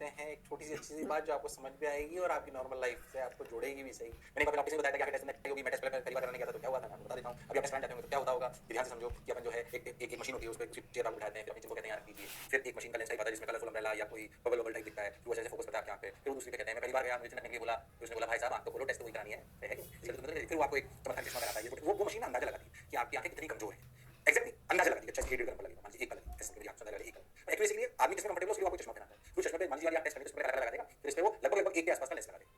करते हैं एक छोटी सी अच्छी सी बात जो आपको समझ में आएगी और आपकी नॉर्मल लाइफ से आपको जोड़ेगी भी सही। मैंने कभी आपसे बताया था कि टेस्ट में होगी, मैं टेस्ट पहली बार करने गया था तो क्या हुआ था, मैं आपको बता देता हूँ। अभी आप टेस्ट जाते होंगे तो क्या होता होगा कि ध्यान से समझो कि अपन जो है एक मशीन होती है, उस पर चेयर आप उठाते हैं, फिर अपनी जिनको कहते हैं यार कीजिए, फिर एक मशीन का लेंस टाइप आता है जिसमें कलरफुल अम्ब्रेला या कोई बबल बबल टाइप दिखता है, तो वो ऐसे फोकस करता है आपकी आंख पे। फिर वो दूसरी पे कहते हैं, मैं पहली बार गया, मुझे चिन्ह बोला, तो उसने बोला भाई साहब आंख तो खोलो, टेस्ट तो वही करानी है कि फिर वो आपको एक चमत्कार चश्मा लगाता है। वो मशीन अंदाजा लगाती है कि आपकी आंखें कितनी कमजोर है। एक्जेक्टली अंदाजा लगाती है, चश्मे 1.5 लगेगा, मान लीजिए 1 लगेगा, ऐसे मेरी आंख अंदाजा लगेगा 1 लगेगा। एक्चुअली आदमी जिसमें कंफर्टेबल है उसके लिए आपको चश्मा पहनाता है। तो चश्मे पे मान लीजिए आप टेस्ट करेंगे, उसमें लगा देगा, फिर इस पे वो लगभग 1 के आसपास का लेंस लगा देगा।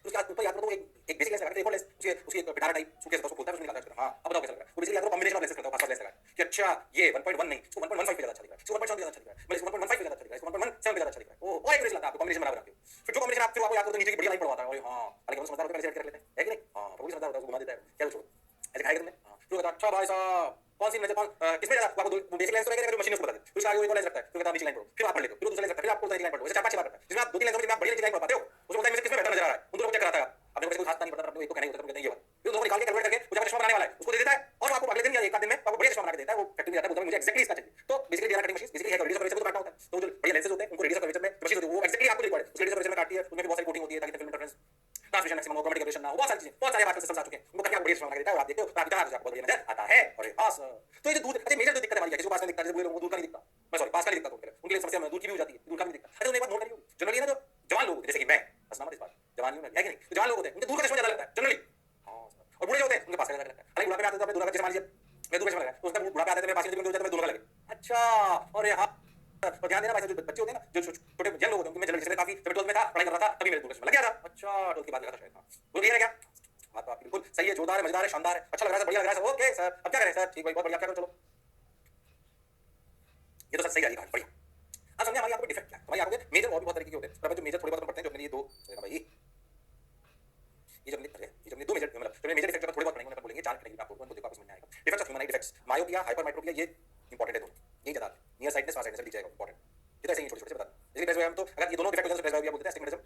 उसके बाद ऊपर याद करो एक बेसिक लेंस लगा के एक और लेंस उसकी एक पिटारा टाइप सूटकेस उसको खोलता है, उसमें निकालता है। हां अब बताओ कैसा लग रहा है। वो बेसिकली याद करो कॉम्बिनेशन ऑफ लेंसेस करता है, पांच लेंस लगा कि अच्छा ये 1.1 नहीं, इसको 1.15 पे ज्यादा अच्छा दिख रहा है, इसको 1.7 पे ज्यादा अच्छा दिख रहा है, मैं इसको 1.15 पे ज्यादा अच्छा दिख रहा है, इसको 1.17 पे ज्यादा अच्छा दिख रहा है। ओ और एक लेंस लगता है आपको कॉम्बिनेशन बना के। फिर जो कॉम्बिनेशन आप याद करो तो नीचे की बढ़िया लाइन पड़वाता है। और हां हालांकि हम समझदार होकर पहले से रख लेते हैं, है कि नहीं? हां वो भी समझदार होता है, उसको घुमा देता है, क्या छोड़ो ऐसे खाएगा तुमने। हां फिर कहता अच्छा भाई साहब कौन सी नजर कौन किसमें ज्यादा आपको दो बेसिक लेंस तो रहेगा, फिर मशीन उसको बता देती है। फिर आगे एक और लेंस रखता है, फिर कहता नीचे लाइन पढ़ो, फिर आप पढ़ लेते हो, फिर दूसरा लेंस रखता है, फिर आपको लाइन पढ़ो, ऐसे 4-5 बार करता है। जिसमें आप 2-3 लेंस में आप बढ़िया लाइन पढ़ पाते हो, उसको बोलता है किसमें बेहतर नजर आ रहा है, उन दोनों को चेक कराता है। आपने कोई खास नहीं पता, आपने एक को कहना ही होता है, कहते हैं ये बात, फिर दोनों निकाल के कैलकुलेट करके वो जब चश्मा बनाने वाला है उसको दे देता है, और आपको अगले दिन या एक आध दिन में आपको बढ़िया चश्मा बना के देता है। वो फैक्ट्री में जाता है, बोलता है मुझे एक्जेक्टली इसका चाहिए। तो basically DR cutting machine basically है रेडियस कर्वेचर को काटना होता है। तो जो बढ़िया लेंसेज होते हैं उनको रेडियस कर्वेचर में मशीन होती है, वो एक्जेक्टली आपको रिक्वायर्ड है उस रेडियस कर्वेचर में काटती है। उसमें भी बहुत सारी कोटिंग होती है ताकि फिल्म इंटरफेरेंस ट्रांसमिशन मैक्सिमम हो, क्रोमेटिक एब्रेशन ना हो, बहुत सारी चीजें, बहुत सारे आजकल सिस्टम्स आ चुके हैं, उनको करके आपको बढ़िया चश्मा बना के देता है और आप देखते हो तो आपकी आपको बढ़िया नजर आता है। अरे हां सर तो ये जो दूर अच्छा मेजर जो दिक्कत हमारी है, किसी को पास में दिखता है, जैसे वो दूर का नहीं दिखता, मैं सॉरी पास का नहीं दिखता, उनके लिए समस्या दूर की भी हो जाती है, दूर का नहीं दिखता। अरे उन्हें एक बात नोट करिए, जनरली ना जो जवान लोग जैसे कि मैं बस नाम इस बात जवान हूं मैं, है कि नहीं? तो जवान लोग होते हैं उनके दूर का चश्मा ज्यादा लगता है जनरली। हां और बूढ़े जो होते हैं उनके पास का ज्यादा लगता है। हालांकि बुढ़ापे में आते तो अपने दूर का जैसे मान लीजिए मैं दूर का चश्मा लगा तो उसका बुढ़ापे आते थे मेरे पास में जाता मैं दूर का लगे। अच्छा और हां और ध्यान देना भाई, जो बच्चे होते हैं ना, जो छोटे जन लोग होते हैं, उनमें जनरली काफी जब 12th में था पढ़ाई कर रहा था तभी मेरे दूर का चश्मा लग गया था। अच्छा 12th के बाद लगा था शायद। हां वो क्लियर है क्या? बात तो आपकी बिल्कुल सही है, जोरदार है, मजेदार है, शानदार है, अच्छा लग रहा है सर, बढ़िया लग रहा है सर। ओके सर अब क्या करें सर? ठीक भाई बहुत बढ़िया, क्या करो चलो ये तो सर सही है कहानी बढ़िया। अब समझे हमारी आपको डिफेक्ट क्या है। हमारी आपके मेजर और भी बहुत तरीके के होते हैं, पर जो मेजर थोड़े बहुत पढ़ते हैं जो अपने लिए दो भाई ये जो अपने दो मेजर मतलब जो मेजर डिफेक्ट जो थोड़े बहुत पढ़ेंगे, बोलेंगे चार पढ़ेंगे आपको, उनको देखो आपको समझ में आएगा। Defects of human I defects, myopia, hypermetropia, ये इंपॉर्टेंट है दोनों, यही ज्यादा नियर साइटनेस फार साइटनेस दिख जाएगा इंपॉर्टेंट। ये तो ऐसे ही छोटे छोटे से बता इसलिए प्रेसबियम तो अगर ये दोनों डिफेक्ट हो जाए तो प्रेसबियम बोलते हैं, एस्टिग्मेटिज्म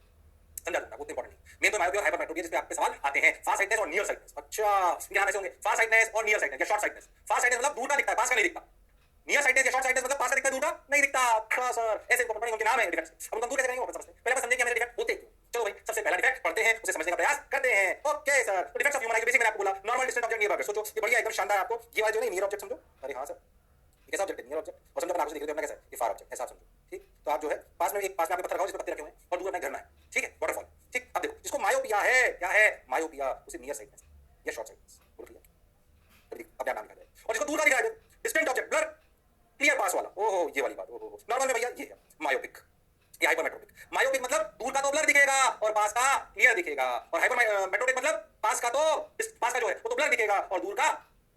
समझा दूंगा, वो इंपॉर्टेंट नहीं। मेन तो मायोपिया और हाइपरमेट्रोपिया जिस पे आपके सवाल आते हैं, फार साइटनेस और नियर साइटनेस। अच्छा क्या ऐसे होंगे फार साइटनेस और नियर साइटनेस या शॉर्ट साइटनेस। फार साइटनेस मतलब दूर का दिखता है, पास का नहीं दिखता। नियर साइटनेस या शॉर्ट साइटनेस मतलब पास का दिखता है, दूर का नहीं दिखता। अच्छा सर ऐसे इंपॉर्टेंट उनके नाम है डिफेक्ट्स। अब हम दूर कैसे करेंगे वो समझते हैं, पहले समझेंगे हमारे डिफेक्ट होते क्यों। चलो भाई सबसे पहला डिफेक्ट पढ़ते हैं, उसे समझने का प्रयास करते हैं। ओके सर तो defects of human I basic मैंने आपको बोला normal distant object near object. सोचो ये बढ़िया एकदम शानदार आपको ये वाला जो है नियर ऑब्जेक्ट समझो। अरे हां सर ये कैसा ऑब्जेक्ट है? Near object. और समझो अपना आंखों से देख रहे हो अपना कैसा है, ये फार ऑब्जेक्ट ऐसा समझो। ठीक तो आप जो है पास में आपके पत्थर रखो जिस पे पत्ते रखे हुए हैं और दूर अपना झरना है, ठीक है वाटरफॉल। ठीक अब देखो जिसको मायोपिया है, क्या है मायोपिया, उसे नियर साइटनेस या शॉर्ट साइटनेस बोल दिया। अब क्या नाम लिखा जाए। और जिसको दूर का दिख रहा है डिस्टेंट ऑब्जेक्ट ब्लर क्लियर पास वाला, ओहो ये वाली बात, ओहो नॉर्मल में भैया ये है मायोपिक या हाइपरमेट्रोपिक। मायोपिक मतलब दूर का तो ब्लर दिखेगा और पास का क्लियर दिखेगा, और हाइपरमेट्रोपिक मतलब पास का जो है वो तो ब्लर दिखेगा और दूर का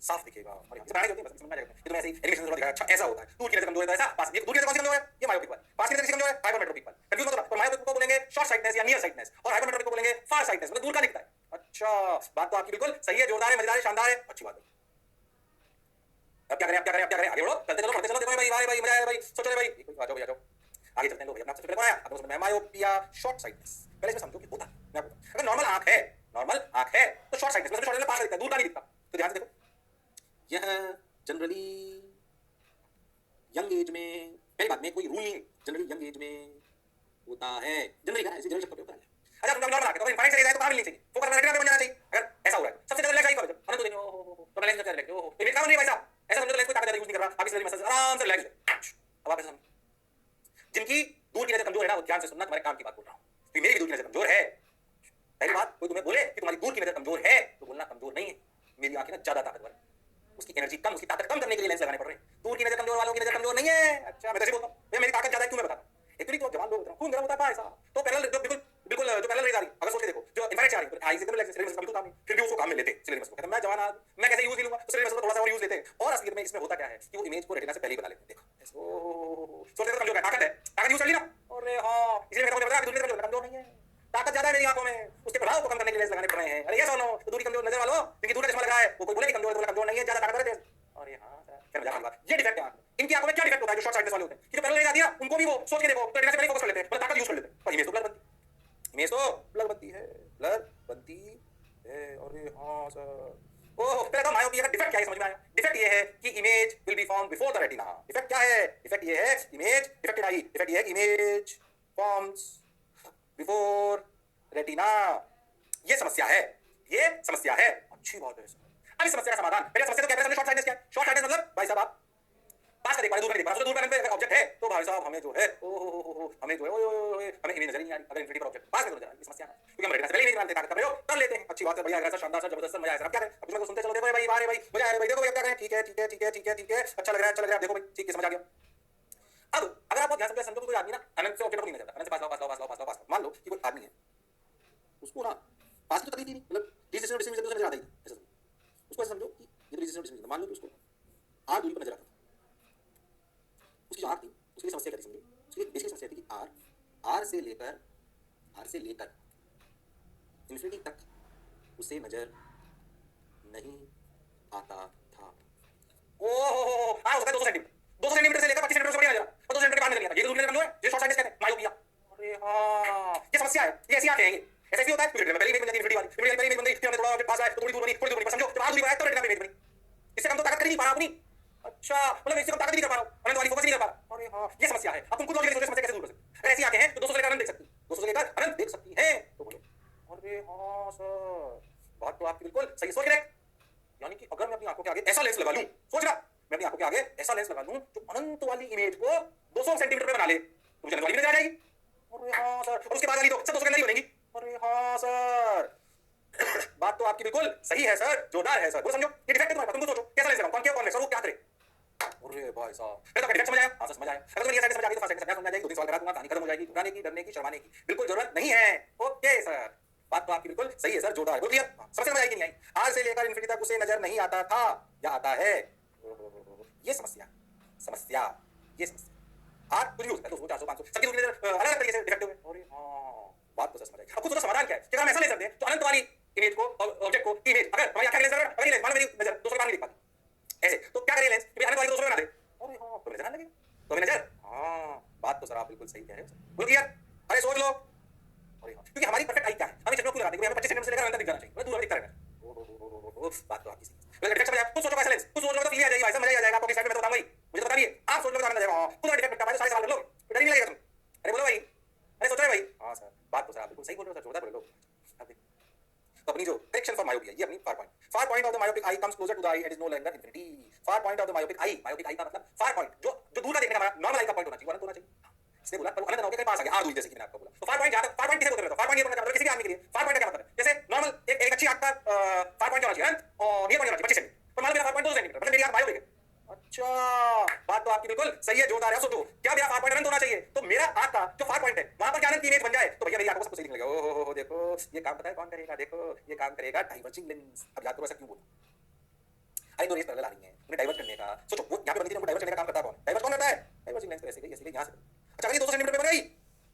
साफ दिखेगा। और इस बनाने होती है बस समझ में आ जाएगा। ये तो ऐसे ही एनिमेशन में दिखाया, अच्छा ऐसा होता है, दूर की नजर कमजोर है तो ऐसा, पास दूर की नजर कौन सी कमजोर है? ये मायोपिक वाली। पास की नजर कमजोर है हाइपरमेट्रोपिक वाली। कंफ्यूज मत होना, तो मायोपिक को बोलेंगे शॉर्ट साइटनेस या नियर साइटनेस और हाइपरमेट्रोपिक को बोलेंगे फार साइटनेस, मतलब दूर का दिखता है। अच्छा बात तो आपकी बिल्कुल सही है, जोरदार है, मजेदार है, शानदार है, अच्छी बात है। अब क्या करें अब क्या करें अब क्या करें? आगे बढ़ो, चलते चलो पढ़ते चलो। देखो भाई भाई मजा आया भाई, सोचो रे भाई आ जाओ भैया जाओ आगे चलते हैं। लो भैया सबसे पहले कौन आया? आपको समझ में मायोपिया शॉर्ट साइटनेस। पहले इसमें समझो कि होता मैं आपको अगर नॉर्मल आंख है तो शॉर्ट साइटनेस मतलब शॉर्ट साइटनेस पास दिखता है, दूर का नहीं दिखता। तो ध्यान से देखो यह जनरली यंग एज में पहली बात में कोई रूल नहीं, जनरली यंग एज में होता है, जनरली क्या है ऐसे जनरल शब्द होता है। अच्छा तुम नॉर्मल आंख है तो इनफाइनाइट से जाए तो कहां मिलनी चाहिए, फोकस में रेटिना पे बन जाना चाहिए। अगर ऐसा हो रहा है सबसे ज्यादा रिलैक्स आइए करो तो देंगे ओहो तो रिलैक्स करते रहो। तो इमेज का नहीं भाई साहब ऐसा समझो लेंस कोई ताकत यूज नहीं कर रहा, आप इस मसल आराम से रिलैक्स। अब आप ऐसा जिनकी दूर की नजर कमजोर है ना वो ध्यान से सुनना, तुम्हारे काम की बात बोल रहा हूं। तो मेरी भी दूर की नजर कमजोर है, पहली बात कोई तुम्हें बोले कि तुम्हारी दूर की नजर कमजोर है तो बोलना कमजोर नहीं है, मेरी आंखें ना ज्यादा ताकतवर है, उसकी एनर्जी कम, उसकी ताकत कम करने के लिए लेंस लगाने पड़ रहे हैं। दूर की नजर कमजोर वालों की नजर कमजोर नहीं है। अच्छा मैं कैसे बोलता हूं मेरी ताकत ज्यादा है क्यों मैं बताता हूं। एक्चुअली तो जवान लोग होते हैं खून गर्म होता है ऐसा, तो पैरेलल बिल्कुल बिल्कुल जो पैरेलल रेज आ रही अगर सोच के देखो जो इनफाइनाइट से आ रही है आई से एकदम रिलैक्स सिलेबस बिल्कुल काम नहीं, फिर भी उसको काम में लेते सिलेबस को कहते मैं जवान आदमी मैं कैसे यूज लूंगा, तो सिलेबस को थोड़ा सा और यूज लेते हैं। और असलियत में इसमें होता क्या है कि वो इमेज को रेटिना से पहले ही बना लेते हैं। देखो ओ सोचते तो कमजोर है, ताकत यूज कर ली ना। अरे हां इसलिए मैं बता दूर की नजर कमजोर नहीं है, ताकत ज्यादा है मेरी आंखों में, उसके प्रभाव को कम करने के लिए लेंस लगाने पड़ रहे हैं। अरे ये सुनो तो दूरी कमजोर नजर वालों जिनकी दूर का चश्मा लगा है वो कोई बोले कि कमजोर नहीं है, ज्यादा ताकतवर है। अरे हां क्या मजाक की बात, ये डिफेक्ट है आंख में। इनकी आंखों में क्या डिफेक्ट होता है जो शॉर्ट साइटनेस वाले होते हैं कि जो पैरेलल रेज आती है उनको भी वो सोच के देखो तो रेटिना से पहले फोकस कर लेते हैं, मतलब ताकत यूज कर लेते हैं, पर इमेज तो ब्लर बनती है, इमेज तो ब्लर बनती है, ब्लर बनती है। अरे हां सर ओह पहले तो मायोपिया का डिफेक्ट क्या है समझ में आया। डिफेक्ट ये है कि image will be found before the retina. Defect क्या है? डिफेक्ट ये है इमेज डिफेक्टेड आई, डिफेक्ट ये है कि इमेज फॉर्म्स बिफोर रेटिना। ये समस्या है, ये समस्या है। अच्छी बात है। अब इस समस्या का समाधान, पहले समस्या तो क्या है, शॉर्ट साइडनेस क्या है? शॉर्ट साइडनेस मतलब भाई साहब आप पास का देख पा रहे, दूर का देख पा रहे, दूर पैनल पे ऑब्जेक्ट है तो भाई साहब हमें जो है हमें जो है ओए हमें इमेज नजर नहीं आ रही। अगर इन्फिनिटी पर ऑब्जेक्ट पास में नजर आ रही, समस्या है क्योंकि हम रेटिना से पहले इमेज बनाते हैं, कर रहे हो कर लेते हैं। अच्छी बात है, बढ़िया है, शानदार सा जबरदस्त मजा आया। अब क्या करें? अब इसमें तो सुनते चलो, देखो भाई बारे भाई मजा आया भाई, देखो भाई क्या करें? ठीक है ठीक है ठीक है ठीक है ठीक है, अच्छा लग रहा है अच्छा लग रहा है, देखो भाई ठीक है समझ आ गया। अब अगर आप ध्यान से समझो तो कोई आदमी ना अनंत से ऑब्जेक्ट को नहीं नजर आता, अनंत से पास लाओ पास लाओ पास लाओ पास लाओ पास लाओ। मान लो कि कोई आदमी है, उसको ना पास की तो तकलीफ ही नहीं, मतलब डिस्टेंस डिस्टेंस नजर आता ही ऐसा उसको ऐसा समझो कि ये डिस्टेंस डिस्टेंस मान लो कि उसको आर दूरी पर नजर आता था। उसकी जो आर थी उसकी समस्या क्या थी समझो, उसकी बेसिक समस्या थी कि आर से लेकर इन्फिनिटी तक उसे नजर नहीं आता था। ओहो हाँ हो सकता है 200 सेंटीमीटर, 200 सेंटीमीटर से लेकर 25 सेंटीमीटर से बढ़िया नजर, 200 सेंटीमीटर के बाहर नजर नहीं आता। ये दूरी नजर कम है, ये शॉर्ट साइडनेस कहते हैं, मायोपिया। अरे हां ये समस्या है, ये ऐसी आंखें हैं ये ऐसे ही होता है। फिर पहले इमेज बन जाती है इन्फिनिटी वाली, फिर पहले इमेज बन गई, फिर हमने थोड़ा ऑब्जेक्ट पास आया तो थोड़ी दूर बनी, समझो जब आर दूरी पर आया तो रेटिना पे इमेज बनी। इससे कम तो ताकत कर नहीं पा रहा अपनी। अच्छा मतलब इससे कम ताकत नहीं कर पा रहा हूं, अनंत वाली फोकस नहीं कर पा रहा। अरे हां ये समस्या है। अब तुम खुद लॉजिकली सोचो समस्या कैसे दूर कर सकते। ऐसी आंखें हैं तो 200 से लेकर अनंत देख सकती, 200 से लेकर अनंत देख सकती हैं तो बोलो। अरे हां सर बात तो आपकी बिल्कुल सही सोच रहे हैं। यानी कि अगर मैं अपनी आंखों के आगे ऐसा लेंस लगा लूं, सोच रहा मैं अपनी आंखों के आगे ऐसा लेंस लगा लूं जो अनंत वाली इमेज को 200 सेंटीमीटर पे बना ले तो मुझे अनंत वाली नजर आ जाएगी। अरे हां सर, और उसके बाद वाली तो सब 200 के अंदर ही बनेगी। अरे हां सर बात तो आपकी बिल्कुल सही है सर, जोरदार है सर। वो समझो ये डिफेक्ट है तुम्हारे पास, तुम सोचो कैसा लेंस लगाऊं, कौन क्या कॉन्वेक्स और वो क्या करे। अरे भाई साहब मैं तो डिफेक्ट समझ आया, हां सर समझ आया। अगर तुम्हें ये साइड समझ आ गई तो फर्स्ट साइड समझ आ जाएगी, 2-3 सवाल करा दूंगा, कहानी खत्म हो जाएगी। घबराने की, डरने की, शर्माने की बिल्कुल जरूरत नहीं है। ओके सर बात तो आपकी बिल्कुल सही है सर, जोरदार है, क्लियर। समझ में आई कि नहीं आई? आर से लेकर इन्फिनिटी तक उसे नजर नहीं आता था या आता है। ये समस्या समस्या ये समस्या आर कुछ भी हो सकता है, 200 400 500 सबकी दूरी नजर अलग अलग तरीके से डिफेक्टिव है। अरे हां बात तो सर समझ आई। अब कुछ सोचो समाधान क्या है कि अगर हम ऐसा ले सकते हैं तो अनंत वाली इमेज को ऑब्जेक्ट को इमेज अगर हमारी आंखें लेंस अगर लेंस मान मेरी नजर 200 के बाहर नहीं दिख पाती ऐसे, तो क्या करें लेंस कि अनंत वाली को 200 में बना दे। अरे हां तो नजर आने लगे, तो नजर हां बात तो सर आप बिल्कुल सही कह रहे हो। बोल क्लियर, अरे सोच लो। क्योंकि हमारी परफेक्ट आई क्या है, हमें चश्मा क्यों लगाते हैं? हमें 25 सेकंड से लेकर अंदर दिख जाना चाहिए, दूर दिखता रहना। ओहो बात तो आपकी सही है। डिफेक्ट समझ आया, कुछ सोचो कैसा लेंस, कुछ सोच लो तो क्लियर आ जाएगी भाई साहब, मजा आ जाएगा। आपको किस साइड में बताऊंगा भाई, मुझे तो बता दिए, आप सोच लो तो आनंद आ जाएगा। खुद डिफेक्ट का भाई सारे सवाल कर लो, डर नहीं लगेगा तुम। अरे बोलो भाई, अरे सोच रहे भाई। हां सर बात तो सर आप बिल्कुल सही बोल रहे हो सर, जोरदार बोल रहे हो। तो अपनी जो करेक्शन फॉर मायोपिया ये अपनी far point of the myopic eye comes closer to the eye and is no longer infinity. Far point of the myopic eye का मतलब फार पॉइंट जो दूर का देखने का हमारा नॉर्मल आई का पॉइंट होना चाहिए, अनंत होना चाहिए। इसने बोला पर अनंत ना होके कहीं पास आ गया, आर दूरी जैसे कि मैंने आपको बोला। तो फार पॉइंट जहां तक फार पॉइंट किसे बोलते हैं? फार पॉइंट ये मतलब किसी भी आदमी के लिए फार पॉइंट का क्या मतलब है? जैसे नॉर्मल एक अच्छी आंख का फार पॉइंट होना चाहिए अनंत और ये पॉइंट होना चाहिए 25 सेंटीमीटर, पर मान लो मेरा फार पॉइंट 2 सेंटीमीटर, मतलब मेरी आंख मायोपिक है। अच्छा बात तो आपकी बिल्कुल सही है, जोरदार है। सोचो क्या मेरा फार पॉइंट अनंत होना चाहिए तो मेरा आंख का जो फार पॉइंट है वहां पर क्या अनंत की इमेज बन जाए तो भैया मेरी आंखों को सब कुछ सही दिखने लगेगा। ओहो देखो ये काम पता है कौन करेगा, देखो ये काम करेगा डाइवर्जिंग लेंस। अब याद करो ऐसा क्यों बोला, आई दो रेस पैरेलल आ रही हैं, उन्हें डाइवर्ट करने का सोचो, वो यहां पे बनती है, उनको डाइवर्ट करने का काम करता है कौन? डाइवर्ट कौन करता है? Diverging lens. ऐसे गई यहां से। अच्छा अगर ये 200 सेंटीमीटर पे बन गई,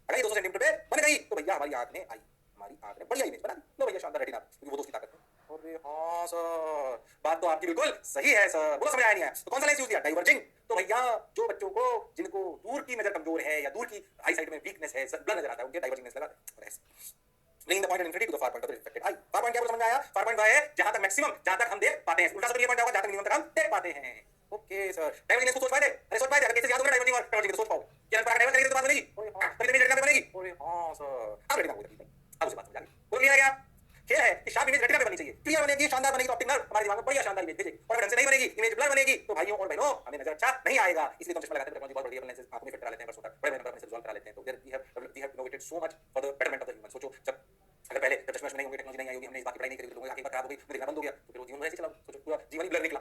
अगर ये 200 सेंटीमीटर पे बन गई तो भैया हमारी आंख ने आई, हमारी आंख ने बढ़िया इमेज बना दी। लो भैया शानदार रेटिना, क्योंकि वो दोस्त की ताकत है। अरे हां सर बात तो आपकी बिल्कुल सही है सर, बोलो समझ आया नहीं है तो कौन सा लेंस यूज किया? डाइवर्जिंग। तो भैया जो बच्चों को जिनको दूर की नजर कमजोर है या दूर की आई साइड में वीकनेस है, ब्लर नजर आता है, उनके डाइवर्जिंग लेंस लगाते हैं। और ऐसे bringing the point of infinity to the far point of the reflected eye। far point क्या बोला समझ में आया? far point वह है जहां तक मैक्सिमम, जहां तक हम देख पाते हैं। उल्टा सो ये पॉइंट होगा जहां तक मिनिमम तक हम देख पाते हैं। ओके सर डाइवर्जिंग लेंस को सोच पाए थे? अरे सोच पाए थे, अगर कैसे याद होगा डाइवर्जिंग और डाइवर्जिंग सोच पाओ कि अगर डाइवर्ट करेंगे तो बात बनेगी। अरे हां तभी इमेज रेटिना पे बनेगी। अरे हां सर अब रेटिना हो गई, अब उसे बात समझ आ गई। बोल क्लियर है क्या? खेल है कि शार्प इमेज रेटिना पे बननी चाहिए, क्लियर बनेगी, शानदार बनेगी तो ऑप्टिक नर्व हमारे दिमाग में बढ़िया शानदार इमेज भेजेगी। और अगर ढंग से नहीं बनेगी, इमेज ब्लर बनेगी तो भाइयों और बहनों हमें नजर अच्छा नहीं आएगा। इसलिए तो चश्मा लगाते हैं, टेक्नोलॉजी बहुत बढ़िया लेंसेज आंखों में फिट करा लेते हैं, बरसों तक बड़े बड़े अपने से रिजॉल्व करा लेते हैं। तो we have innovated so much for the betterment of the human. सोचो जब अगर पहले जब चश्मा नहीं होंगे, टेक्नोलॉजी नहीं आई होगी, हमने इस बात की पढ़ाई नहीं करी, लोगों की आंखें खराब हो गई, देखना बंद हो गया, तो फिर वो जीवन ऐसे चला, सोचो पूरा जीवन ही ब्लर निकला।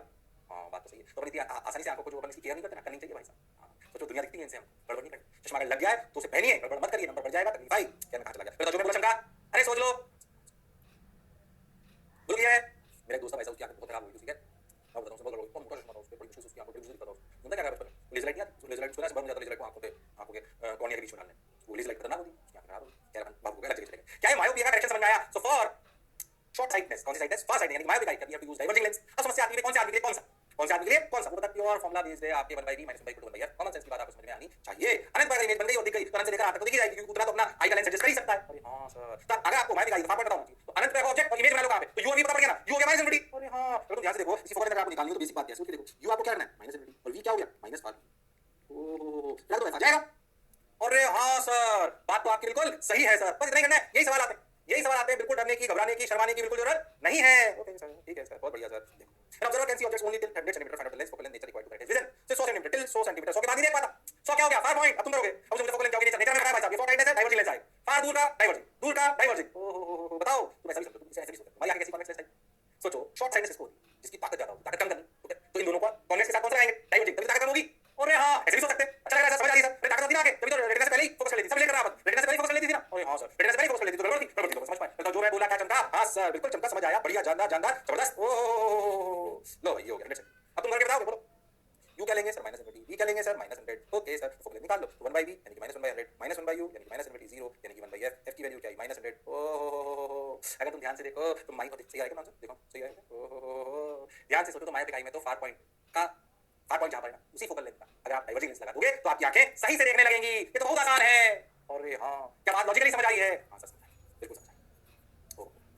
हां बात तो सही है। तो अपनी आसानी से आंखों को जो अपन इसकी केयर नहीं करते ना, करनी चाहिए भाई साहब। हां सोचो दुनिया दिखती है इनसे, हम गड़बड़ नहीं करनी। चश्मा अगर लग गया है तो उसे पहनिए, गड़बड़ मत करिए, नंबर बढ़ जाएगा, तकलीफ आई, क्या कहां चला गया। फिर तो जो मैं बोला शंका, अरे सोच लो बोल गया है। मेरा दोस्त भाई साहब उसकी आंखें बहुत खराब हो गई, ठीक है मैं बताऊं बहुत बड़ा मोटा चश्मा था, उसके बड़ी मुश्किल से उसकी आंखों पे बिल्कुल दिखता था। उनका क्या कर लेजर लाइट नहीं, लेजर लाइट सुना से बंद हो जाता, लेजर लाइट को आंखों के कॉर्निया के बीच में डालने, वो लेजर लाइट खतरनाक होती, क्या खराब होती, क्या बाबू को लग चलेगा। क्या है मायोपिया का करेक्शन समझ में आया? सो फॉर शॉर्ट साइटनेस, कौन सी साइटनेस? फार साइटनेस, यानी मायोपिक आई का, we have to use diverging lens. अब समस्या आती है कौन से आदमी के लिए कौन सा, कौन से आदमी के लिए कौन सा? वो बताता प्योर फार्मूला बेस्ड है, आपके 1/v - 1/2 1/r। कॉमन सेंस की बात आपको समझ में आनी चाहिए। अनंत पर इमेज बन गई और दिख गई तो अनंत से लेकर आठ तक दिख जाएगी, क्योंकि उतना तो अपना आई का लेंस एडजस्ट कर ही सकता है। अरे हां सर, तो अगर आपको मायोपिक आई फार पॉइंट बताऊं तो अनंत पे ऑब्जेक्ट और इमेज बना लो कहां पे, तो यू और वी पता पड़ गया ना, यू हो गया -infinity। अरे हां तो तुम ध्यान से देखो, इसी फोकस अगर आपको निकालनी हो तो बेसिक बात क्या है, सोच के देखो, यू आपको क्या करना है -infinity और वी क्या हो गया -r। ओहो लग तो ऐसा जाएगा, अरे हाँ सर, बात तो आपकी बिल्कुल सही है सर, बस इतना ही करना है। यही सवाल आते हैं, बिल्कुल डरने की, घबराने की, शर्माने की बिल्कुल जरूरत नहीं है। ओके सर, ठीक है सर, बहुत बढ़िया sir. An observer can see objects only till 100 centimeter front of the lens, focal length nature required to correct his vision. So 100 centimeter till 100 centimeter, 100 के बाद नहीं देख पाता। 100 क्या हो गया? Far point. अब तुम करोगे, अब मुझे फोकल लेंथ क्या होगी? नेचर में बताया भाई साहब, ये 100 टाइटनेस है, डाइवर्जिंग लेंस है। फार दूर का डाइवर्जिंग, दूर का डाइवर्जिंग। ओहो बताओ, तुम ऐसा भी समझो, तुम ऐसे भी सोचो। हमारी आंखें कैसी कॉन्वेक्स लेंस है? सोचो, शॉर्ट साइडनेस किसको होती है? जिसकी ताकत ज्यादा होगी, ताकत कम करनी, तो इन दोनों को कॉन्वेक्स के साथ कौन सा लगाएंगे? डाइवर्जिंग, तभी ताकत कम होगी। अरे हाँ, ऐसे भी सोच सकते हैं। अच्छा लग रहा है सर, समझ आ रही है सर। ताकत होती ना आगे, तभी तो रेटिना से पहले ही फोकस कर लेती, सब लेकर आप रेटिना से पहले फोकस कर लेती थी ना। अरे हाँ सर, रेटिना से पहले फोकस कर लेती तो गड़बड़ थी, तो समझ पाए। तो जो मैं बोला क्या चमका? हाँ सर, बिल्कुल चमका, समझ आया, बढ़िया, जानदार जानदार, जबरदस्त। ओ लो भाई, ये हो गया 100 से। अब तुम करके बताओ, बोलो। यू क्या लेंगे सर? -100, वी क्या लेंगे sir? -100। Okay sir, focal length निकाल लो। 1/v यानी कि -1/100, -1/u यानी कि -1/0 यानी कि 1/f, f की वैल्यू क्या है? -100। ओहो, अगर तुम ध्यान से देखो तो माई बहुत सही आएगा ना आंसर, देखो सही आएगा। ओहो, ध्यान से सोचो तो मायोपिक आई में तो फार पॉइंट जहां पर है ना, उसी फोकल लेंथ का अगर आप डाइवर्जिंग लेंस लगा दोगे तो आपकी आंखें सही से देखने लगेंगी। ये तो बहुत आसान है। अरे हाँ, क्या बात लॉजिकली समझ आई है? हाँ सर, समझ आई, बिल्कुल समझ आई।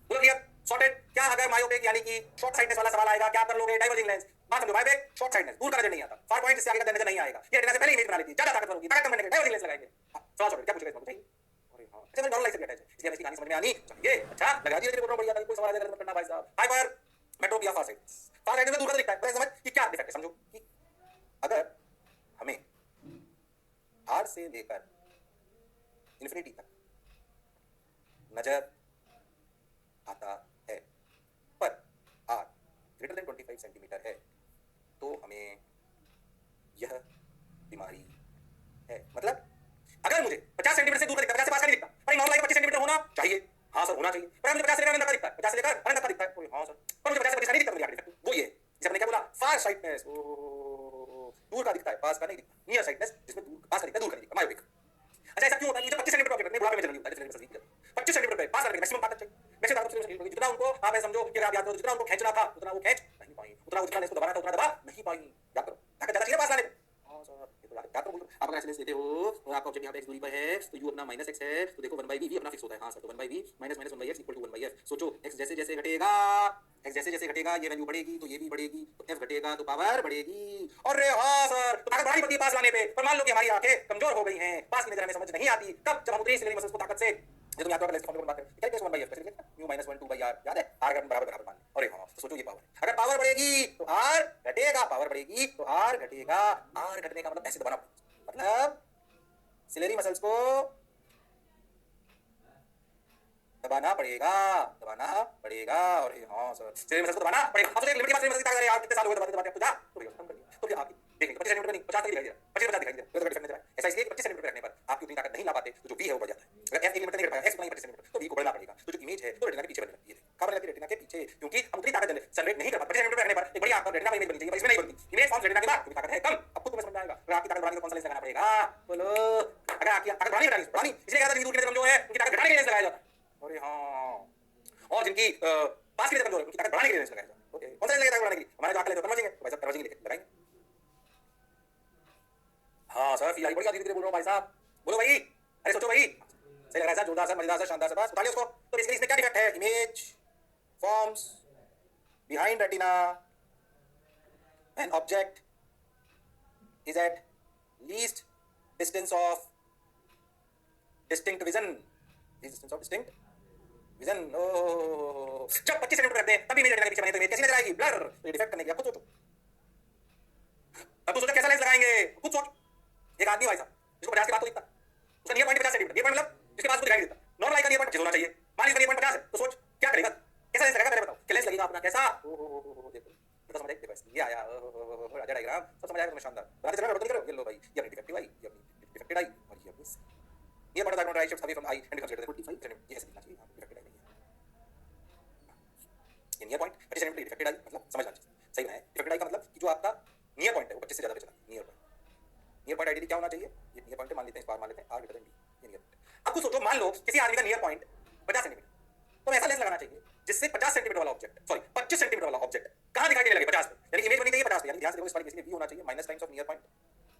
बोलो क्लियर, सॉर्टेड। क्या अगर मायोपिक यानी कि शॉर्ट साइडनेस वाला सवाल आएगा, क्या कर लोगे? Diverging lens. बात समझो, मायोपिक शॉर्ट साइडनेस, दूर का नजर नहीं आता, फार पॉइंट इससे आगे का नजर नहीं आएगा, ये रेटिना से पहले इमेज बना लेती है, ज्यादा ताकतवर होगी, ताकत कम करने के लिए डाइवर्जिंग लेंस लगाएंगे। सवाल सॉर्टेड, क्या पूछेगा इसमें? बताइए। अरे हाँ, अच्छा मैं नॉर्मल लाइट से बैठा है, इसलिए हमें इसकी कहानी समझ में आनी चाहिए। अच्छा लगा दिया, तेरे को बढ़िया था, कोई सवाल आएगा मत करना भाई साहब। हाइपर मेट्रोपिया फार साइडनेस, फार साइडनेस में दूर का दिखता है, समझ कि क्या डिफेक्ट है। समझो कि अगर हमें आर से लेकर इन्फिनिटी तक नजर आता है, पर आर ग्रेटर देन 25 सेंटीमीटर है, तो हमें यह बीमारी है। मतलब अगर मुझे 50 सेंटीमीटर से दूर का दिखता है, 50 से पास का नहीं दिखता, पर नॉर्मल लाइट 25 सेंटीमीटर होना चाहिए। हाँ सर, होना चाहिए, पर मुझे 50 से लेकर अनंत का दिखता है, 50 से लेकर अनंत का दिखता है। हाँ सर, पर मुझे 50 से 25 का नहीं दिखता, मेरी डिफेक्ट वो ये है जिसे हमने क्या बोला? फार साइडनेस। दूर का दिखता है, पास का नहीं दिखता। नियर साइडनेस, जिसमें दूर पास का दिखता है, दूर का नहीं दिखता, मायोपिक। अच्छा ऐसा क्यों होता है? ये जो 25 सेंटीमीटर ऑब्जेक्ट है, बुढ़ापे में जनरली होता है, 25 सेंटीमीटर पे पास करने के मैक्सिमम ताकत चाहिए, मैक्सिमम ताकत जितना उनको आप ऐसे समझो कि आप याद करो, जितना उनको खींचना था उतना वो खींच नहीं पाई, उतना इसको दबाना था उतना दबा नहीं पाई। याद करो, ताकत ज्यादा चाहिए पास लाने में। हां सर, ये तो याद करो। आप अगर ऐसे लेंस लेते हो और आपका ऑब्जेक्ट यहां पे x दूरी पर है, तो u अपना -x है, तो देखो 1/v, v अपना फिक्स होता है। हां सर, तो 1/v -1/x = 1/f। सोचो x जैसे जैसे घटेगा, x जैसे जैसे घटेगा, ये वैल्यू बढ़ेगी तो ये भी बढ़ेगी, तो f घटेगा तो पावर बढ़ेगी। अरे हां सर, तो ताकत बढ़ानी पड़ती है पास लाने पे। पर मान लो कि हमारी आंखें कमजोर हो गई हैं, पास की नजर हमें समझ नहीं आती, कब? जब हम उतनी सिलेरी मसल्स को ताकत से, जो तुम याद करो लेंस फॉर्मूला बात करें, क्या है? 1/f कैसे लिखते हैं? u - 1 2/r, याद है? r का बराबर मान। अरे हां, तो सोचो ये पावर, अगर पावर बढ़ेगी तो r घटेगा, पावर बढ़ेगी तो r घटेगा। r घटने का मतलब ऐसे दबाना, मतलब सिलेरी मसल्स को दबाना पड़ेगा, दबाना पड़ेगा। और हाँ सर, सिलेरी मसल्स को दबाना पड़ेगा। अब तो एक लिमिट के बाद सिलेरी मसल्स की ताकत है यार, कितने साल हो गए दबाते दबाते, अब तो जा, तो भैया खत्म कर दिया। तो फिर आप देख लेंगे 25 सेंटीमीटर नहीं, 50 तक दिखाई दे रहा है, 25 50 दिखाई दे रहा है, तो डिफरेंस नजर आया। ऐसा इसलिए 25 सेंटीमीटर रखने पर आपकी उतनी ताकत नहीं ला पाते, तो जो v है वो बढ़ जाता है। अगर f 1 मिनट नहीं घट पाएगा, x उतना ही 25 सेंटीमीटर, तो v को बढ़ना पड़ेगा। तो जो इमेज है वो रेटिना के पीछे बनने लगती है। कहां बनने लगती है? रेटिना के पीछे, क्योंकि हम उतनी ताकत जनरेट नहीं कर पाते। 25 सेंटीमीटर रखने पर एक बढ़िया आपका रेटिना में इमेज बननी चाहिए, पर इसमें नहीं बनती। इमेज फॉर्म रेटिना के बाद क्योंकि ताकत है कम। अब खुद तुम्हें समझ में आएगा, अगर आपकी ताकत बढ़ानी तो कौन सा लेंस लगाना पड़ेगा? बोलो। अगर आपकी ताकत बढ़ानी इसलिए कहता है दूर की नजर कमजोर है, उनकी ताकत घटाने के लिए लेंस लगाया जाता है। अरे हां, और जिनकी पास की नजर कमजोर है, उनकी ताकत बढ़ाने के लिए लेंस लगाया जाता है। ओके, कौन सा लेंस लगाएगा बढ़ाने के लिए? हमारे जो आंखें लेते हैं कन्वर्जिंग है, तो भाई साहब कन्वर्जिंग लेके लगाएंगे। हाँ सर, फील आई, बढ़िया धीरे धीरे बोल रहा हूँ भाई साहब, बोलो भाई। अरे सोचो भाई, सही लग रहा है सर, जोरदार सर, मजेदार सर, शानदार सर, बस उतारिए उसको। तो बेसिकली इसमें क्या डिफेक्ट है? Image forms behind retina, an object is at least distance of distinct vision, distance of distinct vision. ओह, जब 25 सेंटीमीटर करते हैं तभी इमेज रेटिना के पीछे बने, तो इमेज कैसी नजर आएगी? ब्लर। तो ये डिफेक्ट करने के लिए खुद सोचो, अब तो सोचो कैसा लेंस लगाएंगे, खुद सोच। एक आदमी भाई साहब जिसको 50 के बाद तो दिखता, उसका near point 50 centimetre, near point मतलब जिसके पास को दिखाई नहीं देता। नॉर्मल आई का नियर पॉइंट 25 होना चाहिए, मान लीजिए नियर पॉइंट 50 है, तो सोच क्या करेगा, कैसा लेंस लगाएगा? पहले बताओ क्या लेंस लगेगा अपना, कैसा? ओहो देखो, तो समझ आए, देखो ये आया, ओहो राजा डायग्राम, सब समझ आया तुम्हें, शानदार। बता चलो, रोक नहीं करो, ये लो भाई, ये अपनी डिफेक्टिव आई, ये अपनी डिफेक्टेड आई, और ये अपनी near point of diagram right shift away from I and becomes greater than 45 centimetre, ये ऐसे दिखना चाहिए। हां, डिफेक्टेड आई ये नियर पॉइंट 25 सेंटीमीटर डिफेक्टेड आई, मतलब समझना चाहिए, सही है। डिफेक्टेड आई का मतलब कि जो आपका नियर पॉइंट है वो 25 से ज्यादा पे चला, near point. Near point ideally क्या होना चाहिए? ये नियर पॉइंट मान लेते हैं, इस बार मान लेते हैं r ग्रेटर देन b, ये नियर पॉइंट। अब कुछ सोचो, मान लो किसी आदमी का नियर पॉइंट 50 सेंटीमीटर, तो ऐसा लेंस लगाना चाहिए जिससे 50 सेंटीमीटर वाला ऑब्जेक्ट, सॉरी 25 सेंटीमीटर वाला ऑब्जेक्ट कहां दिखाई देने लगे? 50 पे, यानी इमेज बनी चाहिए 50 पे, यानी ध्यान से देखो इस वाली केस में v होना चाहिए minus times of near point.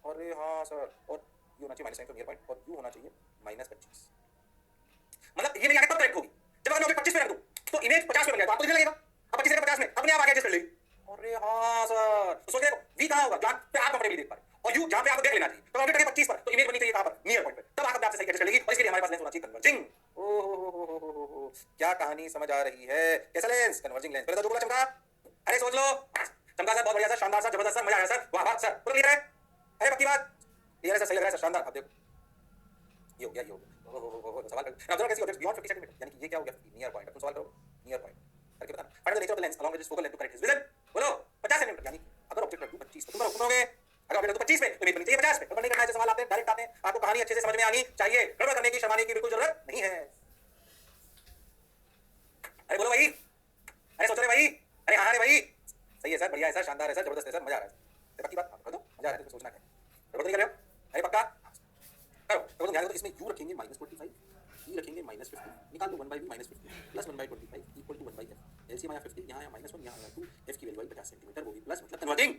अरे हां सर, और u होना चाहिए minus times of near point, और u होना चाहिए -25। मतलब ये मेरी आंखें तब करेक्ट होगी जब मैं 25 पे रख दूं, तो इमेज 50 पे बन गया, तो आपको दिखने लगेगा। अब 25 से 50 में अपने आप आगे एडजस्ट कर लेगी। अरे हां सर, तो सोच देखो v कहां होगा जहां पे आप कंफर्टेबली देख पा रहे, और u जहां पे आपको देख लेना चाहिए। तो ऑब्जेक्ट है 25 पर, तो इमेज बनी चाहिए कहां पर? नियर पॉइंट पे। लेंस होना चाहिए कन्वर्जिंग। ओ क्या कहानी समझ आ रही है। कैसा लेंस? Converging lens. पहले तो जो बोला चमका, अरे सोच लो। चमका सर, बहुत बढ़िया सर, शानदार सर, जबरदस्त सर, मजा आया सर, वाह वाह सर, बोलो क्लियर है? अरे पक्की बात, क्लियर है सर, सही लग रहा है सर, शानदार। अब देखो ये हो गया, ये हो गया। ओहो सवाल करो। नाउ कैसी ऑब्जेक्ट बियॉन्ड 50 सेंटीमीटर, यानी कि ये क्या हो गया? Near point. अब तुम सवाल करो नियर पॉइंट करके बताना। Find the nature of the lens along which is focal length to correct his vision. बोलो 50 सेंटीमीटर, यानी अगर ऑब्जेक्ट रख दूं 25 तो तुम रखोगे। अगर ऑब्जेक्ट रख दूं 25 पे तो इमेज बननी चाहिए 50 पे। तो नहीं करना है, सवाल आते हैं डायरेक्ट आते हैं। आपको कहानी अच्छे से समझ में आनी चाहिए, गड़बड़ करने की, शर्माने की बिल्कुल जरूरत नहीं है। अरे बोलो भाई, अरे सोचो रे भाई, अरे हाँ रे भाई, सही है सर, बढ़िया है सर, शानदार है सर, जबरदस्त है सर, मजा आ रहा है सर। पक्की बात कर दो, मजा आ रहा है, सोचना क्या है, गड़बड़ नहीं कर रहे हो? अरे पक्का करो। तो ध्यान दो, इसमें u रखेंगे -45, e रखेंगे -50, निकाल दो 1/v -50 plus 1/25 equal to 1/f। LCM आया 50, यहाँ आया -1, यहाँ आया 2, f की वैल्यू आई 50 सेंटीमीटर, वो भी प्लस, मतलब कन्वर्टिंग।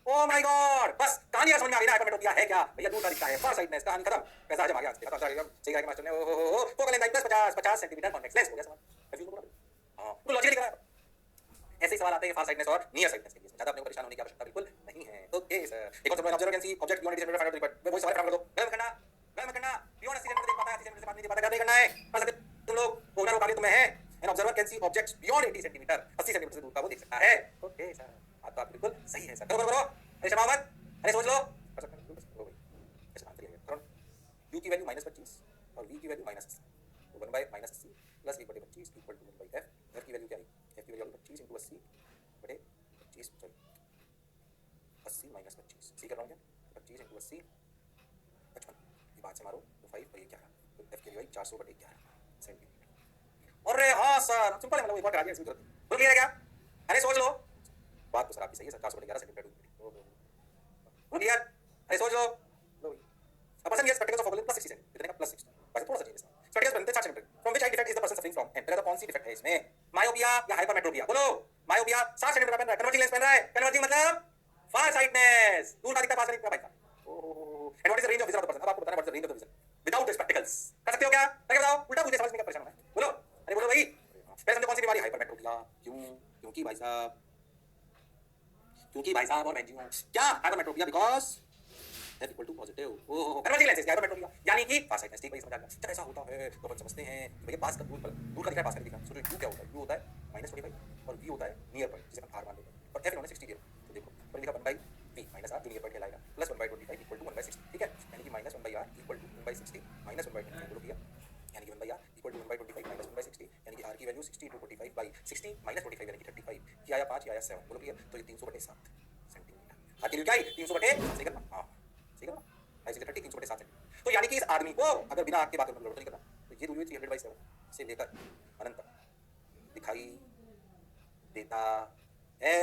ओ माय गॉड, बस कहानी समझ में आ गई ना। हाइपरमेट्रोपिया है क्या भैया? दूर का दिखता है, फार साइडनेस, कहानी खत्म। पैसा जमा गया, देखा था एकदम सही है मास्टर ने। ओहो focal length plus 50 centimetre, convex lens हो गया सवाल। कंफ्यूज हो गया। हां तो लॉजिकली करा। ऐसे ही सवाल आते हैं फार साइडनेस और नियर साइडनेस के लिए। ज्यादा अपने को परेशान होने की आवश्यकता बिल्कुल नहीं है। ओके सर, एक और सवाल, observer can see object beyond 80 centimetre find out the वो सवाल कर दो। गलत करना, गलत करना, बियॉन्ड 80 सेंटीमीटर देख पाता है, 80 सेंटीमीटर से बात नहीं, पता नहीं करना है। पढ़ सकते तुम लोग, होना रोका तुम्हें है। An observer can see objects beyond 80 centimetre, 80 centimetre से दूर का वो देख सकता है। ओके सर, बात तो बिल्कुल सही है सर। करो करो, अरे शर्मा मत, अरे सोच लो, कर सकते हैं बिल्कुल। ऐसा आंसर ये है। u की वैल्यू -25 और v की वैल्यू -80, तो 1/-80 plus 1/25 equal to 1/f। f की वैल्यू क्या आई? f की वैल्यू 25 × 80/25, सॉरी 80 - 25, सी कर रहा हूँ क्या? 25 × 80 55, ये बात से मारो तो 5 और ये 11, तो f की वैल्यू आई 400/11 सेंटीमीटर। अरे हाँ सर, सिंपल है, मतलब एक बार करा दिया, इसमें जरूरत नहीं। क्लियर है क्या? अरे सोच लो, बात तो सर आपकी सही है सर, 400/11 सेंटीमीटर। क्लियर? अरे सोच लो। A person wears spectacles of focal length plus 60 cm, कितने का? plus 60, वैसे थोड़ा सा चेंज है। स्पेक्टिकल्स बनते हैं 60 centimetre, from which I defect is the person suffering from, and पहले तो कौन सी डिफेक्ट है इसमें? मायोपिया या हाइपरमेट्रोपिया? बोलो, मायोपिया 60 सेंटीमीटर का पहन रहा है, कन्वर्जिंग लेंस पहन रहा है। कन्वर्जिंग मतलब फार साइडनेस, दूर का दिखता, पास नहीं दिखता भाई साहब। ओहो, and what is the range of vision of the person? अब आपको बताना what is the range of the vision without spectacles. कर सकते हो क्या? करके बताओ, उल्टा पूछे, समझ में क्या परेशान होना है? बोलो, अरे बोलो भाई। पहले समझो कौन सी बीमारी? हाइपरमेट्रोपिया। क्यों? क्योंकि भाई साहब, क्योंकि भाई साहब और मैं जी हूं क्या? Hypermetropia because f equal to positive. ओहो, कन्वर्जिंग लेंसेज क्या हाइपरमेट्रोपिया, यानी कि फार साइडनेस। ठीक भाई, समझ आ गया। जब ऐसा होता है तो अपन समझते हैं कि भैया पास का दूर का दिख रहा है, पास का दिख रहा है। सोचो u क्या होता है? u होता है -45 और v होता है नियर पॉइंट, जिसे अपन r मान लेते हैं, और f इन्होंने 60 दिया। तो देखो पर लिखा 1/v -r, जो नियर पॉइंट कहलाएगा, प्लस 1/25 इक्वल टू 1/60, ठीक है? यानी कि -1/r इक्वल टू 1/60 -1/25, बोलो भैया, यानी कि 1/r इक्वल टू 1/25 -1/60, यानी कि r की वैल्यू 60 × 45/60 -45 यानी कि 35। ये आया 5, ये आया 7, बोलो भैया, तो ये 300/7 सेंटीमीटर। r की वैल्यू क्या आई? 300/7, सही करना। हां सही करना, 5/30 300/7 सेंटीमीटर। तो यानी कि इस आदमी को अगर बिना आग के बात करने की जरूरत नहीं करना, तो ये दूरी 300/7 से लेकर अनंत तक दिखाई देता है।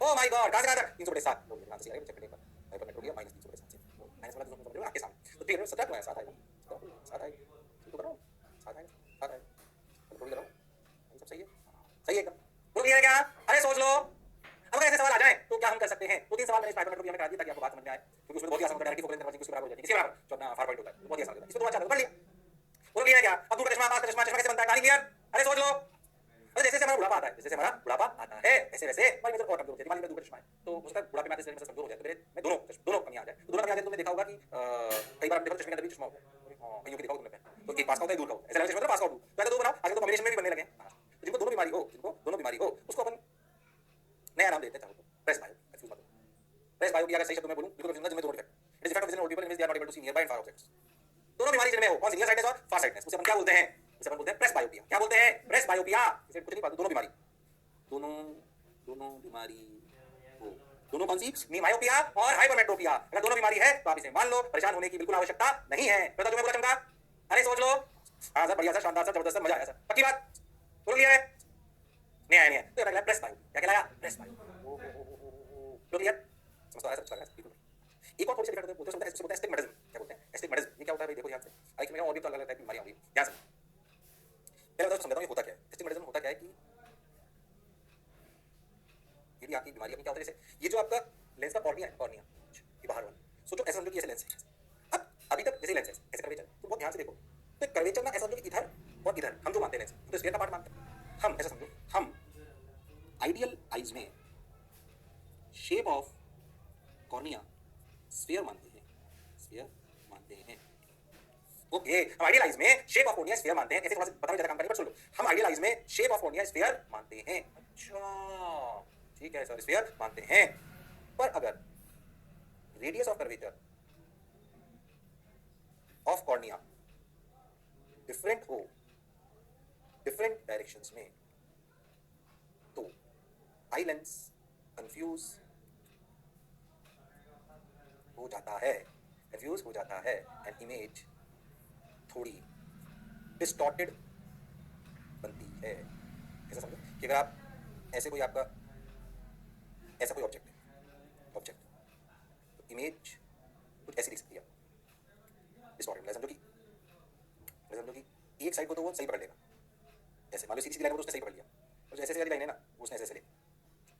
ओ माय गॉड, कहां से कहां तक? 300/7, तो यहां से आएगा चेक करने पर हाइपरमेट्रोपिया -300/7 से माइनस वाला 200 समझ लो आपके सामने। तो 300 तो है, 7 आएगा, 7 आएगा, तो कर रहा हूं 7 आएगा, 7 आएगा, कंट्रोल कर रहा हूं, सब सही है, सही है एकदम। बोलो क्लियर है क्या? अरे सोच लो, अब अगर ऐसे सवाल आ जाए तो क्या हम कर सकते हैं? तो 3 सवाल मैंने हाइपरमेट्रोपिया में करा दिया ताकि आपको बात समझ में आए, क्योंकि उसमें बहुत ही आसान होता है, डायरेक्टली फोकल लेंथ कन्वर्जिंग किसके बराबर हो जाती है, किसके बराबर? जो अपना फार पॉइंट होता है, बहुत ही आसान होता है। इसमें तो अच्छा पढ़ लिया। बोलो क्लियर है क्या? अब दूर का चश्मा, पास का चश्मा, चश्मा कैसे बनता है, कहानी क्लियर? अरे सोच लो, अरे जैसे हमारा बुढ़ापा आता है, जैसे हमारा बुढ़ापा आता है, वैसे वैसे हमारी नजर और कमजोर हो जाती है। मान लीजिए दूर का चश्मा है, तो हो सकता है बुढ़ापे में आते समय कमजोर हो जाए, तो मेरे में दोनों कमी आ जाए। तो दोनों कमी आ जाए तो तुमने देखा होगा कि कई बार आपने देखा चश्मे के अंदर भी चश्मा होता है। हां, कईयों के देखा होगा तुमने, तो एक पास का होता है, दूर का होता है। ऐसा लगता है चश्मा पास का और दूर, तो दो बनाओ, आगे तो कॉम्बिनेशन में भी बनने लगे। तो जिनको दोनों बीमारी हो, उसको अपन नया नाम देते हैं, चाहो तो प्रेस बायो, कंफ्यूज मत हो। प्रेस बायो की अगर सही शब्दों में बोलूं, बिल्कुल कंफ्यूज जिसमें दोनों defect, it is defect of vision of people in which they are not able to see nearby and far objects. दोनों बीमारी जिनमें हो, कौन सी? नियर साइडनेस और फार साइडनेस, उसे अपन क्या बोलते हैं? उसे अपन बोलते हैं प्रेस बायोपिया। क्या बोलते हैं? प्रेस बायोपिया। इसे कुछ नहीं बात, दोनों बीमारी, दोनों बीमारी हो, दोनों कौन सी? मायोपिया और हाइपरमेट्रोपिया। अगर दोनों बीमारी है तो आप इसे मान लो, परेशान होने की बिल्कुल आवश्यकता नहीं है। पता तुम्हें बोला चमका? अरे सोच लो, हाँ सर, बढ़िया सर, शानदार सर, जबरदस्त सर, मजा आया सर, पक्की बात? बोलो क्लियर है? नहीं आया तो कहलाया प्रेस बायो। क्या कहलाया? Press bio. बोलो क्लियर? समझ तो आया सर, बिल्कुल। एक और थोड़ी सी डिफरेंट बोलते हैं एस्टिग्मेटिज्म। क्या बोलते हैं? एस्टिग्मेटिज्म। ये क्या होता है भाई? देखो ध्यान से, आई कि मैं और भी तो अलग अलग टाइप की बीमारियां होंगी, ध्यान से पहले बताओ, समझाता हूं ये होता क्या है। एस्टिग्मेटिज्म होता क्या है कि ये भी आपकी बीमारी, अपनी क्या होता है, जैसे ये जो आपका लेंस का कॉर्निया है, कॉर्निया ये बाहर वाला, सोचो ऐसा समझो कि ऐसे लेंस है। अब अभी तक जैसे लेंस है, ऐसे कर्वेचर, तो बहुत ध्यान से देखो, तो कर्वेचर ना ऐसा समझो कि इधर और इधर, हम जो मानते हैं लेंस, तो स्फीयर का पार्ट मानते हैं हम। ऐसा समझो, हम आइडियल आइज में शेप ऑफ कॉर्निया स्फीयर मानते हैं, स्फीयर मानते हैं। ओके, हम आइडियलाइज में शेप ऑफ कोर्निया स्फीयर मानते हैं। कैसे थोड़ा सा बताओ, ज्यादा काम करने पर सुन लो। हम आइडियलाइज में शेप ऑफ कोर्निया स्फीयर मानते हैं। अच्छा ठीक है सर, स्फीयर मानते हैं। पर अगर radius of curvature of cornea different हो डिफरेंट डायरेक्शंस में, तो आई लेंस कंफ्यूज हो जाता है, कंफ्यूज हो जाता है, एंड इमेज थोड़ी डिस्टॉर्टेड बनती है। ऐसा समझो कि अगर आप ऐसे कोई आपका ऐसा कोई ऑब्जेक्ट है, ऑब्जेक्ट, तो इमेज कुछ ऐसी दिख सकती है डिस्टॉर्टेड। समझो कि एक साइड को तो वो सही पकड़ लेगा, ऐसे मान लो सीधी लाइन को तो उसने सही पकड़ लिया, और जैसे वाली लाइन है ना उसने ऐसे ले,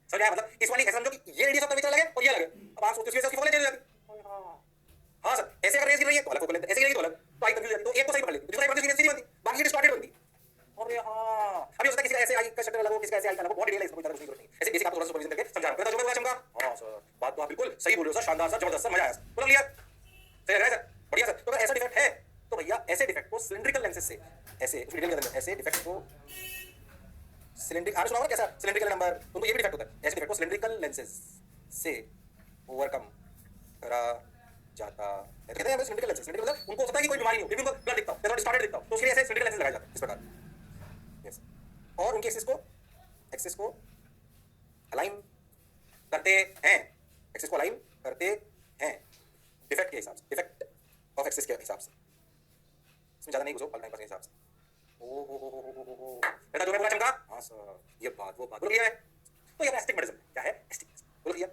समझ आया? मतलब इस वाली ऐसे समझो कि ये रेडियस ऑफ कर्वेचर अलग है और ये अलग है। अब आप सोचते हो इसकी फोकल लेंथ चेंज हो जाती। हाँ सर, ऐसे अगर रेस गिर रही है तो अलग फोकल लेंथ, ऐसे गिर रही है तो अलग, तो आई कंफ्यूज हो जाती। तो एक को सही पकड़ लेती, दूसरी साइड पर सीधी बनती, बाकी ये डिस्टॉर्टेड बनती। अरे हाँ, अभी हो सकता है किसी का ऐसे आई का शटर अलग हो, किसी का ऐसे आई का अलग हो, बहुत डिटेल है इसमें, कोई जरूरत नहीं। ऐसे बेसिक आपको थोड़ा सा सुपरविजन करके समझा रहा हूं। जो मैं बोला चमका, हाँ सर बात तो आप बिल्कुल सही बोल रहे हो सर, शानदार सर, जबरदस्त सर, मजा आया सर, बोलो क्लियर, सही लग रहा है सर, बढ़िया सर। तो अगर ऐसा डिफेक्ट है तो भैया ऐसे डिफेक्ट को सिलिंड्रिकल लेंसेज से, ऐसे डिटेल के अंदर ऐसे डिफेक्ट को सिलिंड्रिक, आपने सुना होगा कैसा सिलिंड्रिकल नंबर, तुमको ये भी डिफेक्ट होता है। ऐसे डिफेक्ट को सिलिंड्रिकल लेंसेज से ओवरकम करा जाता है। कहते हैं सिलिंड्रिकल लेंसेज, सिलिंड्रिकल मतलब उनको होता है कि कोई बीमारी नहीं हो, लेकिन उनको ब्लड दिखता हो, जैसे डिस्टॉर्टेड दिखता हो, तो उसके लिए ऐसे सिलिंड्रिकल लेंसेज लगाए जाते हैं इस प्रकार। यस, और उनके एक्सिस को अलाइन करते हैं, एक्सिस को अलाइन करते हैं डिफेक्ट के हिसाब से, डिफेक्ट ऑफ एक्सिस के हिसाब से। इसमें ज्यादा नहीं घुसो, टाइम पास के हिसाब से। ओ हो बेटा, जो मैं बोला चमका, हाँ सर, ये बात वो बात बोलो क्लियर है। तो ये एस्टिग्मेटिज्म क्या है? एस्टिग्मेटिज्म बोलो क्लियर,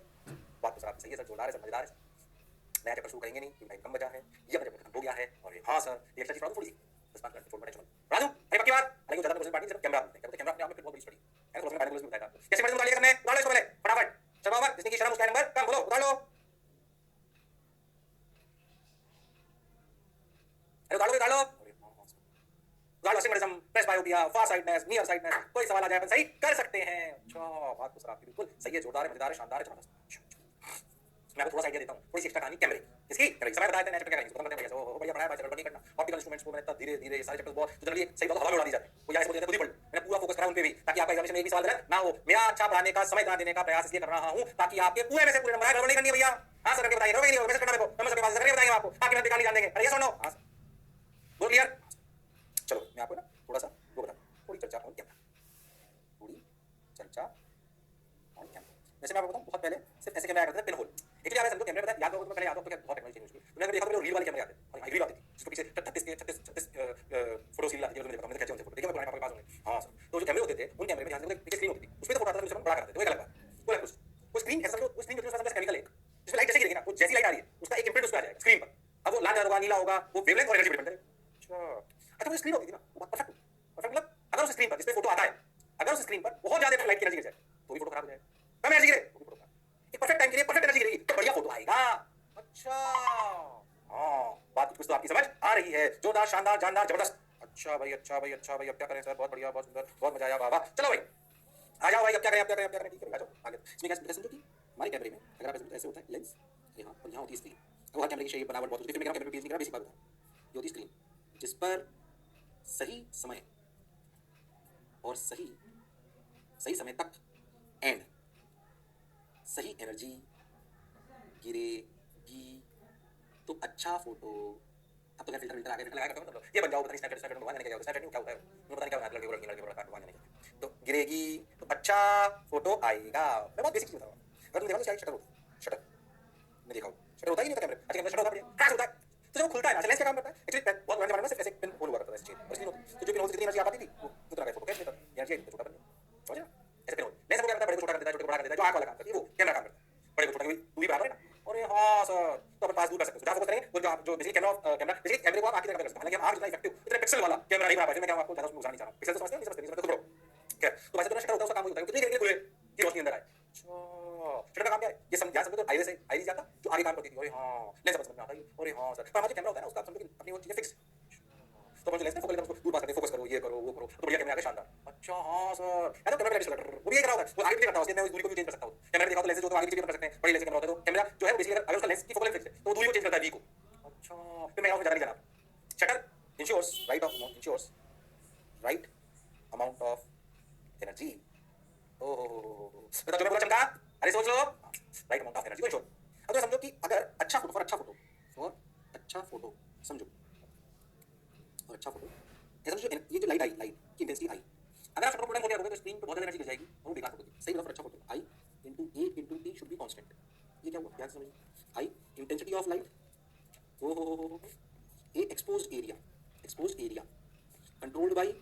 बात तो सर सही है सर, जोरदार है सर, मजेदार है सर। नया चैप्टर शुरू करेंगे नहीं क्योंकि टाइम कम बचा है, ये अपना चैप्टर खत्म हो गया है। और ये हाँ सर, ये एक्स्ट्रा चीज थोड़ी सी बस बात करते, 4 मिनट राजू, अरे पक्की बात, अरे ज्यादा क्वेश्चन पार्टी सिर्फ कैमरा बोलते हैं, कैमरा अपने आप में बहुत बड़ी स्टडी है। क्वेश्चन पार्टी में बताया आपको कैसे मैडम गाली करने, उतार लो इसको पहले फटाफट, चलो ओवर, जिसने की शर्म उसका नंबर कम, बोलो उतार लो, अरे उतार लो, उतार लो, एस्टिग्मेटिज्म, प्रेस बायोपिया, फार साइडनेस, नियर साइडनेस, कोई सवाल आ जाए अपन सही कर सकते हैं। अच्छा बात तो सर आपकी बिल्कुल सही है, जोरदार है, मजेदार है, शानदार है, जबरदस्त। मैं आपको थोड़ा सा आइडिया देता हूं, थोड़ी सी एक्स्ट्रा कहानी कैमरे की, इसकी कैमरे समय बताया था, नेचुरल क्या करेंगे खत्म करते हैं भैया। ओ बढ़िया पढ़ाया भाई, गड़बड़ नहीं करना। ऑप्टिकल इंस्ट्रूमेंट्स को मैंने इतना धीरे धीरे सारे चैप्टर्स बहुत जनरली सही बात हवा में उड़ा दी जाते हैं, वो या इसको खुद ही पढ़, मैंने पूरा फोकस करा उन पे भी, ताकि आपका एग्जामिनेशन में एक भी सवाल गलत ना हो। मेरा अच्छा पढ़ाने का, समय देने का प्रयास इसलिए कर रहा हूं ताकि आपके पूरे में से पूरे नंबर आए। गड़बड़ नहीं करनी है भैया, हां सर करके बताइए, गड़बड़ नहीं होगा, मैसेज करना मेरे को, नंबर सबके पास करके बताएंगे आपको, आपकी मेहनत निकाल जान देंगे। अरे यस और नो, हां सर, बोल क्लियर। चलो मैं आपको ना थोड़ा सा वो बताता हूं, थोड़ी चर्चा ऑन कैमरा, थोड़ी चर्चा ऑन कैमरा। जैसे मैं आपको बताऊं, बहुत पहले सिर्फ ऐसे कैमरा आया करते थे, पिन होल। एक्चुअली आप समझो कैमरे पता है, याद होगा तो पहले याद हो तो क्या बहुत टेक्नोलॉजी चेंज हो गई। तुमने अगर देखा तो रील वाले कैमरे आते थे, और रील आती थी जिसको पीछे 36 फोटो सील आती थी, मैंने खींचे उनसे फोटो, देखिए मैं पुराने पापा के पास होंगे। हां सर, तो जो कैमरे होते थे उन कैमरे में ध्यान से पीछे स्क्रीन होती थी, उसमें तो फोटो आता था, उसमें बड़ा करते थे, वो एक अलग बात। वो अलग कुछ वो स्क्रीन ऐसा वो स्क्रीन जो है केमिकल एक, जिसमें लाइट जैसे गिरेगी ना, वो जैसी लाइट आ रही है उसका एक इंप्रिंट उस पे आ जाएगा स्क्रीन पर। अब वो लाल होगा, नीला होगा, वो वेवलेंथ और एनर्जी डिपेंड करेगा। अच्छा वो स्क्रीन होती थी ना, वो परफेक्ट परफेक्ट, मतलब अगर उस स्क्रीन पर जिस पे फोटो आता है, अगर उस स्क्रीन पर बहुत ज्यादा लाइट की एनर्जी गिर जाए तो भी फोटो खराब हो जाएगा, कम एनर्जी गिरे तो भी फोटो खराब। एक परफेक्ट टाइम के लिए परफेक्ट एनर्जी गिरेगी तो बढ़िया फोटो आएगा। अच्छा हाँ, बात कुछ तो आपकी समझ आ रही है, जोरदार, शानदार, जानदार, जबरदस्त। अच्छा भाई, अच्छा भाई, अच्छा भाई, अब क्या करें सर, बहुत बढ़िया, बहुत सुंदर, बहुत मजा आया, वाह वाह। चलो भाई आ जाओ भाई, अब क्या करें, अब क्या करें, अब क्या करें, ठीक है आ जाओ आगे। इसमें क्या समझो कि हमारे कैमरे में अगर आप ऐसे होता है लेंस यहाँ और यहाँ होती है स्क्रीन, अब हर कैमरे की शेप बनावट बहुत होती है, फिर मैं कैमरे में नहीं करा, बेसिक बात बता, ये होती स्क्रीन जिस पर सही समय और सही समय तक एंड सही एनर्जी गिरेगी तो अच्छा फोटो। अब तो क्या फिल्टर आ गया, फिल्टर लगाया मतलब ये बन जाओ, पता नहीं स्नैपचैट भगवान जाने क्या होता है, स्नैपचैट क्या होता है, मुझे पता नहीं क्या होता है, लड़के भगवान जाने क्या, तो गिरेगी तो अच्छा फोटो आएगा। मैं बहुत बेसिक चीज बताऊंगा, अगर तुम देखो तो शटर होता है, शटर मैं देखा शटर होता ही नहीं होता कैमरे, अच्छा कैमरा शटर होता है, क्रैश होता है, तो जब खुलता है ना, लेंस क्या काम करता है एक्चुअली, बहुत पुराने जमाने में सिर्फ ऐसे पिन होल हुआ करता था, ऐसे चीज और स्क्रीन होती, तो जो पिन होल से जितनी एनर्जी आ पाती थी वो उतना का फोटो कैच लेता, एनर्जी छोटा कर दिया, समझ रहे ऐसे पिन होल। लेंस को क्या करता है, बड़े को छोटा कर देता है, छोटे को बड़ा कर देता है, जो आंख वाला काम करती है वो कैमरा काम करता है, बड़े को छोटा दूरी बराबर है ना। अरे हाँ सर, तो अपन पास दूर कर सकते हैं, जहां फोकस करेंगे वो जो बेसिकली कैमरा बेसिकली कैमरे को आप आंख की तरफ कर सकते हैं, हालांकि हम आंख जितना इफेक्टिव इतने पिक्सल वाला कैमरा नहीं बना पाए, मैं क्या आपको ज्यादा नुकसान नहीं चाह रहा हूं, पिक्सल तो समझते हैं, नहीं समझते तो ठीक है। तो वैसे तो शटर होता है, उसका काम होता है कितनी देर के लिए खुले कि रोशनी अंदर आए। शटर का काम क्या है, ये समझ सकते हो, आईरिस है, आईरिस जाता जो आगे काम करती थी, अरे हाँ लेंस समझ में आता है, अरे हाँ सर, पर हमारा जो कैमरा होता है ना उसका समझो कि अपनी वो चीजें फिक्स, तो अपन जो लेंस में फोकस करते हैं उसको दूर पास करते हैं, फोकस करो, ये करो, वो करो, तो बढ़िया कैमरा आगे शानदार। अच्छा हाँ सर, है ना कैमरा का शटर वो भी ये करा होता है, वो आगे पीछे करता है, उसके मैं उस दूरी को भी चेंज कर सकता हूं। कैमरा में देखा तो लेंस जो तो आगे पीछे कर सकते हैं, बड़ी लेंस कैमरा होता है, तो कैमरा जो है बेसिकली अगर उसका लेंस की फोकल फिक्स है तो दूरी को चेंज करता है, वी को। अच्छा फिर मैं और ज्यादा नहीं जाना, shutter right amount of energy. ओह बताओ जो मैं बोला चमका, अरे सोच लो, राइट अमाउंट ऑफ एनर्जी को शो। अब तो समझो कि अगर अच्छा फोटो फॉर अच्छा फोटो समझो, और अच्छा फोटो ये समझो, ये जो लाइट आई, लाइट की इंटेंसिटी आई, अगर आप फोटो प्रोडक्ट हो गया होगा तो स्क्रीन पे बहुत ज्यादा एनर्जी गिर जाएगी और वो बेकार फोटो सही बोला। फॉर अच्छा photo I into A into T should be constant. ये क्या हुआ ध्यान से समझिए, आई इंटेंसिटी ऑफ लाइट, ओ A exposed area controlled by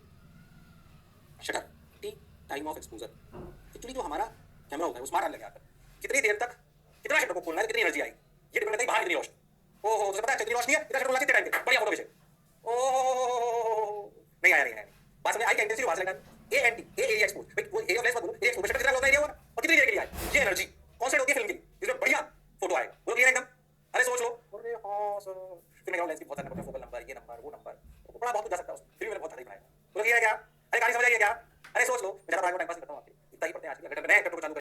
shutter, T time of exposure. Actually जो हमारा कैमरा होता है वो स्मार्ट आने लगा है, कितनी देर तक कितना शटर को खोलना है, कितनी एनर्जी आई, ये डिपेंड करता है बाहर कितनी रोशनी। ओहो तुझे पता है कितनी रोशनी है, इतना शटर खोलना कितने टाइम पे, बढ़िया फोटो खींचे। ओह नहीं आया, नहीं आया, बात समझ आई क्या इंटेंसिटी वहां से लेकर A and T, A area expose, भाई वो एरिया ऑफ लेंस मत बोलो, एरिया एक्सपोज शटर कितना होता है एरिया होगा और कितनी देर के लिए आए, ये एनर्जी कांस्टेंट होती है फिल्म की, इसमें बढ़िया फोटो आएगा। बोलो क्लियर एकदम, अरे सोच लो, अरे हां सर, फिर मैं लेंस की बहुत सारे फोकल नंबर, ये नंबर वो नंबर, तो बड़ा बहुत जा सकता है उसमें, फिर भी मैंने बहुत ज्यादा ही बनाया। बोलो क्लियर है क्या, अरे कहानी समझ आई है क्या, अरे सोच लो, मैं ज्यादा टाइम पास नहीं करता हूं आपके, इतना ही पढ़ते हैं आज, अगर मैं पेट्रोल चालू